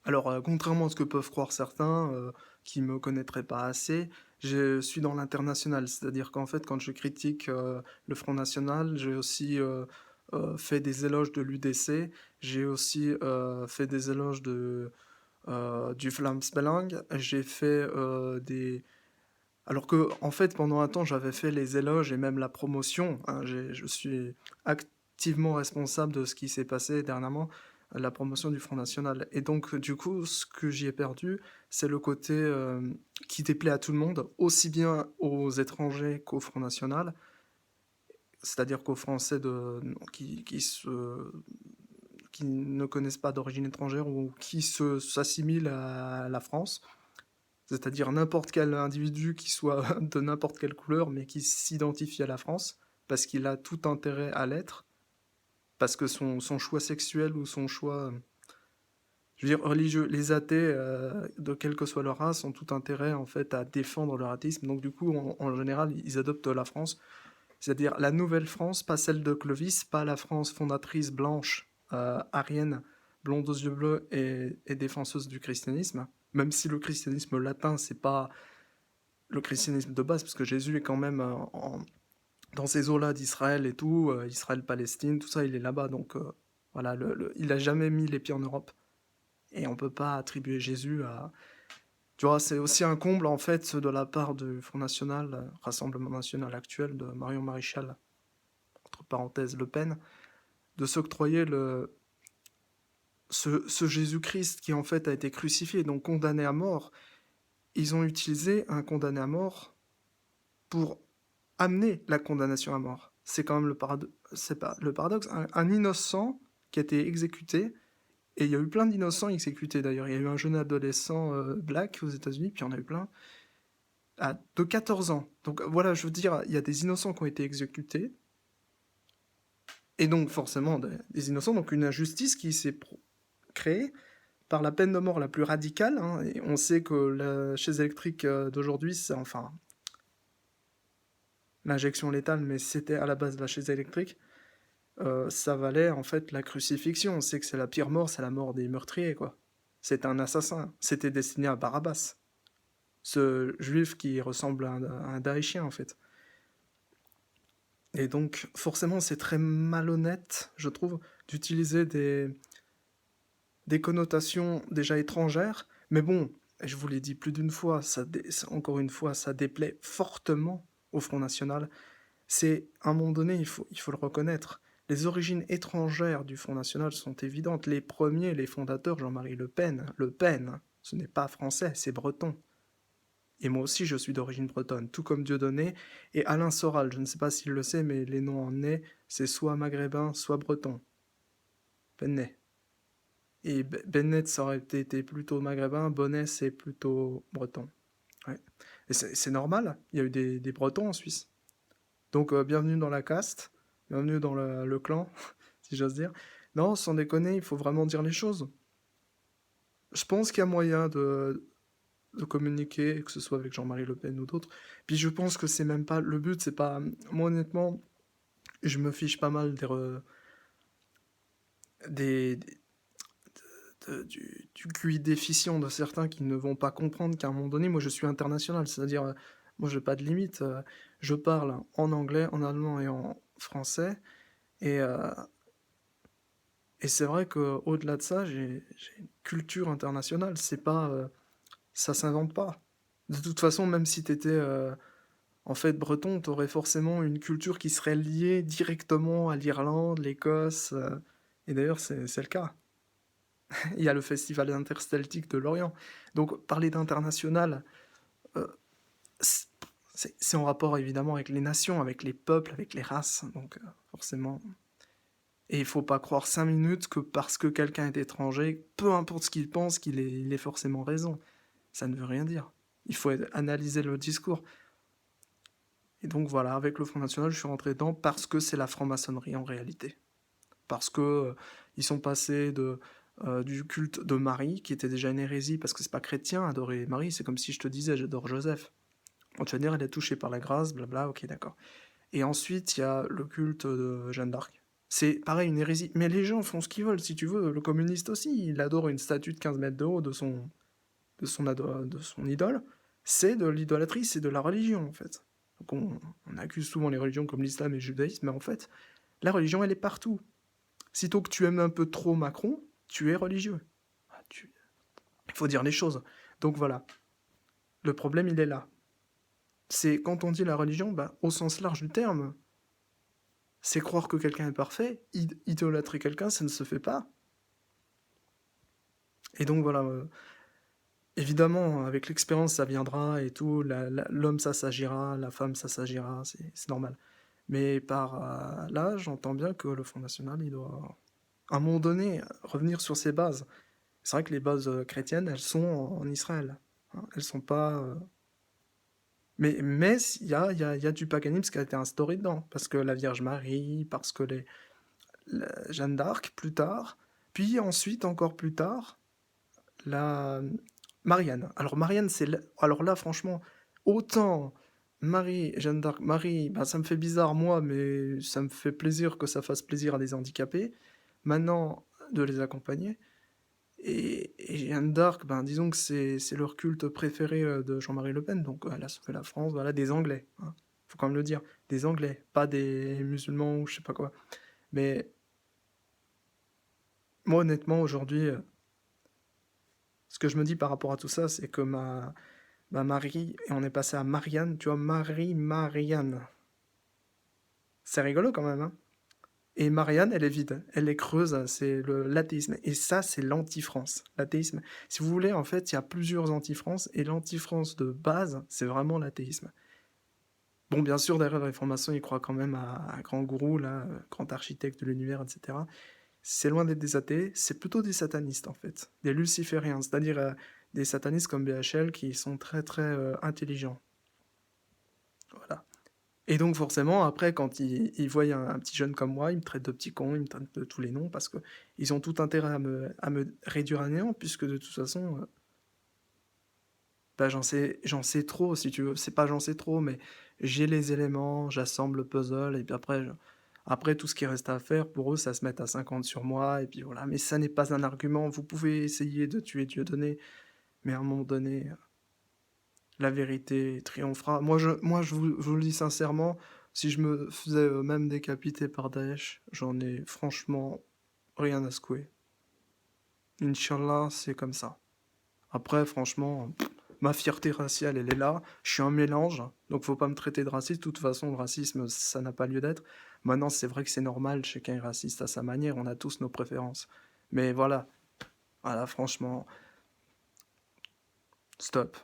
Alors, contrairement à ce que peuvent croire certains, qui me connaîtraient pas assez, je suis dans l'international. C'est-à-dire qu'en fait, quand je critique, le Front national, j'ai aussi, fait des éloges de l'UDC. J'ai aussi, fait des éloges du Vlaams Belang. J'ai fait, des alors que en fait, pendant un temps, j'avais fait les éloges et même la promotion, hein. Je suis activement responsable de ce qui s'est passé dernièrement, la promotion du Front national et donc du coup, ce que j'y ai perdu, c'est le côté, qui déplaît à tout le monde, aussi bien aux étrangers qu'au Front national. C'est-à-dire qu'aux Français qui ne connaissent pas d'origine étrangère ou qui s'assimilent à la France. C'est-à-dire n'importe quel individu qui soit de n'importe quelle couleur, mais qui s'identifie à la France, parce qu'il a tout intérêt à l'être, parce que son choix sexuel ou son choix, je veux dire religieux, les athées, de quelle que soit leur race, ont tout intérêt en fait à défendre leur athéisme. Donc du coup, en général, ils adoptent la France, c'est-à-dire la nouvelle France, pas celle de Clovis, pas la France fondatrice blanche, arienne, blonde aux yeux bleus et défenseuse du christianisme. Même si le christianisme latin, c'est pas le christianisme de base, parce que Jésus est quand même dans ces eaux-là d'Israël et tout, Israël-Palestine, tout ça, il est là-bas, donc voilà, il a jamais mis les pieds en Europe. Et on peut pas attribuer Jésus à... Tu vois, c'est aussi un comble, en fait, de la part du Front National, Rassemblement National actuel, de Marion Maréchal, entre parenthèses Le Pen, de s'octroyer ce Jésus-Christ qui, en fait, a été crucifié, donc condamné à mort. Ils ont utilisé un condamné à mort pour amener la condamnation à mort. C'est quand même c'est pas le paradoxe. Un innocent qui a été exécuté, et il y a eu plein d'innocents exécutés d'ailleurs. Il y a eu un jeune adolescent black aux États-Unis, puis il y en a eu plein, de 14 ans. Donc voilà, je veux dire, il y a des innocents qui ont été exécutés, et donc forcément des innocents, donc une injustice qui s'est créée par la peine de mort la plus radicale, hein, et on sait que la chaise électrique d'aujourd'hui, c'est enfin l'injection létale, mais c'était à la base la chaise électrique. Ça valait en fait la crucifixion. On sait que c'est la pire mort, c'est la mort des meurtriers, quoi. C'est un assassin. C'était destiné à Barabbas, ce juif qui ressemble à un Daéchien en fait. Et donc forcément c'est très malhonnête, je trouve, d'utiliser des connotations déjà étrangères. Mais bon, je vous l'ai dit plus d'une fois, encore une fois, ça déplaît fortement au Front National. C'est, à un moment donné, il faut le reconnaître. Les origines étrangères du Front National sont évidentes. Les premiers, les fondateurs, Jean-Marie Le Pen, ce n'est pas français, c'est breton. Et moi aussi, je suis d'origine bretonne, tout comme Dieudonné et Alain Soral. Je ne sais pas s'il le sait, mais les noms en nez, c'est soit maghrébin, soit breton. Bennet. Et Bennett, ça aurait été plutôt maghrébin, Bonnet, c'est plutôt breton. Ouais. Et c'est normal, il y a eu des bretons en Suisse. Donc, bienvenue dans la caste, bienvenue dans le clan, si j'ose dire. Non, sans déconner, il faut vraiment dire les choses. Je pense qu'il y a moyen de communiquer, que ce soit avec Jean-Marie Le Pen ou d'autres. Puis je pense que c'est même pas le but, c'est pas. Moi, honnêtement, je me fiche pas mal des, du QI déficient de certains qui ne vont pas comprendre qu'à un moment donné, moi je suis international, c'est-à-dire, moi j'ai pas de limite. Je parle en anglais, en allemand et en français, et, euh, et c'est vrai qu'au-delà de ça, j'ai une culture internationale. C'est pas, ça s'invente pas. De toute façon, même si t'étais en fait breton, t'aurais forcément une culture qui serait liée directement à l'Irlande, l'Écosse. Et d'ailleurs, c'est le cas. Il y a le festival interceltique de Lorient. Donc, parler d'international, euh, c'est c'est en rapport évidemment avec les nations, avec les peuples, avec les races. Donc, forcément. Et il faut pas croire 5 minutes que parce que quelqu'un est étranger, peu importe ce qu'il pense, il est forcément raison. Ça ne veut rien dire. Il faut analyser le discours. Et donc voilà, avec le Front National, je suis rentré dedans parce que c'est la franc-maçonnerie en réalité. Parce que ils sont passés du culte de Marie, qui était déjà une hérésie, parce que c'est pas chrétien, adorer Marie, c'est comme si je te disais j'adore Joseph. Bon, tu vas dire, elle est touchée par la grâce, blabla, ok, d'accord. Et ensuite, il y a le culte de Jeanne d'Arc. C'est pareil, une hérésie. Mais les gens font ce qu'ils veulent, si tu veux. Le communiste aussi, il adore une statue de 15 mètres de haut de son idole. C'est de l'idolâtrie, c'est de la religion, en fait. Donc on accuse souvent les religions comme l'islam et le judaïsme, mais en fait, la religion, elle est partout. Sitôt que tu aimes un peu trop Macron, tu es religieux. Ah, il faut dire les choses. Donc voilà, le problème, il est là. C'est quand on dit la religion, bah, au sens large du terme, c'est croire que quelqu'un est parfait, idolâtrer quelqu'un, ça ne se fait pas. Et donc voilà, évidemment, avec l'expérience, ça viendra et tout, l'homme, ça s'agira, la femme, ça s'agira, c'est normal. Mais par là, j'entends bien que le Front National, il doit, à un moment donné, revenir sur ses bases. C'est vrai que les bases chrétiennes, elles sont en Israël. Hein, elles sont pas. Mais il y a du paganisme qui a été instauré dedans. Parce que la Vierge Marie, parce que la Jeanne d'Arc, plus tard. Puis ensuite, encore plus tard, la Marianne. Alors Marianne, alors là, franchement, autant Marie, Jeanne d'Arc, Marie, bah, ça me fait bizarre moi, mais ça me fait plaisir que ça fasse plaisir à des handicapés. Maintenant, de les accompagner. Et Jeanne d'Arc, ben, disons que c'est leur culte préféré de Jean-Marie Le Pen, donc elle a sauvé la France, voilà, des Anglais, hein. Faut quand même le dire, des Anglais, pas des musulmans ou je sais pas quoi. Mais moi, honnêtement, aujourd'hui, ce que je me dis par rapport à tout ça, c'est que ma Marie, et on est passé à Marianne, tu vois, Marianne. C'est rigolo quand même, hein. Et Marianne, elle est vide, elle est creuse, c'est l'athéisme. Et ça, c'est l'anti-France. L'athéisme, si vous voulez, en fait, il y a plusieurs anti-France, et l'anti-France de base, c'est vraiment l'athéisme. Bon, bien sûr, derrière la Réformation, ils croient quand même à un grand gourou, là, grand architecte de l'univers, etc. C'est loin d'être des athées, c'est plutôt des satanistes, en fait. Des lucifériens, c'est-à-dire des satanistes comme BHL qui sont très, très intelligents. Voilà. Et donc forcément, après, quand ils voient un petit jeune comme moi, ils me traitent de petit con, ils me traitent de tous les noms, parce que ils ont tout intérêt à me réduire à néant, puisque de toute façon, bah, j'en sais trop, si tu veux. C'est pas j'en sais trop, mais j'ai les éléments, j'assemble le puzzle, et puis après tout ce qui reste à faire, pour eux, ça se met à 50 sur moi, et puis voilà. Mais ça n'est pas un argument, vous pouvez essayer de tuer Dieudonné, mais à un moment donné, la vérité triomphera. Moi, je vous le dis sincèrement, si je me faisais même décapiter par Daesh, j'en ai franchement rien à secouer. Inch'Allah, c'est comme ça. Après, franchement, ma fierté raciale, elle est là. Je suis un mélange, donc faut pas me traiter de raciste. De toute façon, le racisme, ça n'a pas lieu d'être. Maintenant, c'est vrai que c'est normal, chacun est raciste à sa manière, on a tous nos préférences. Mais voilà, voilà, franchement, stop.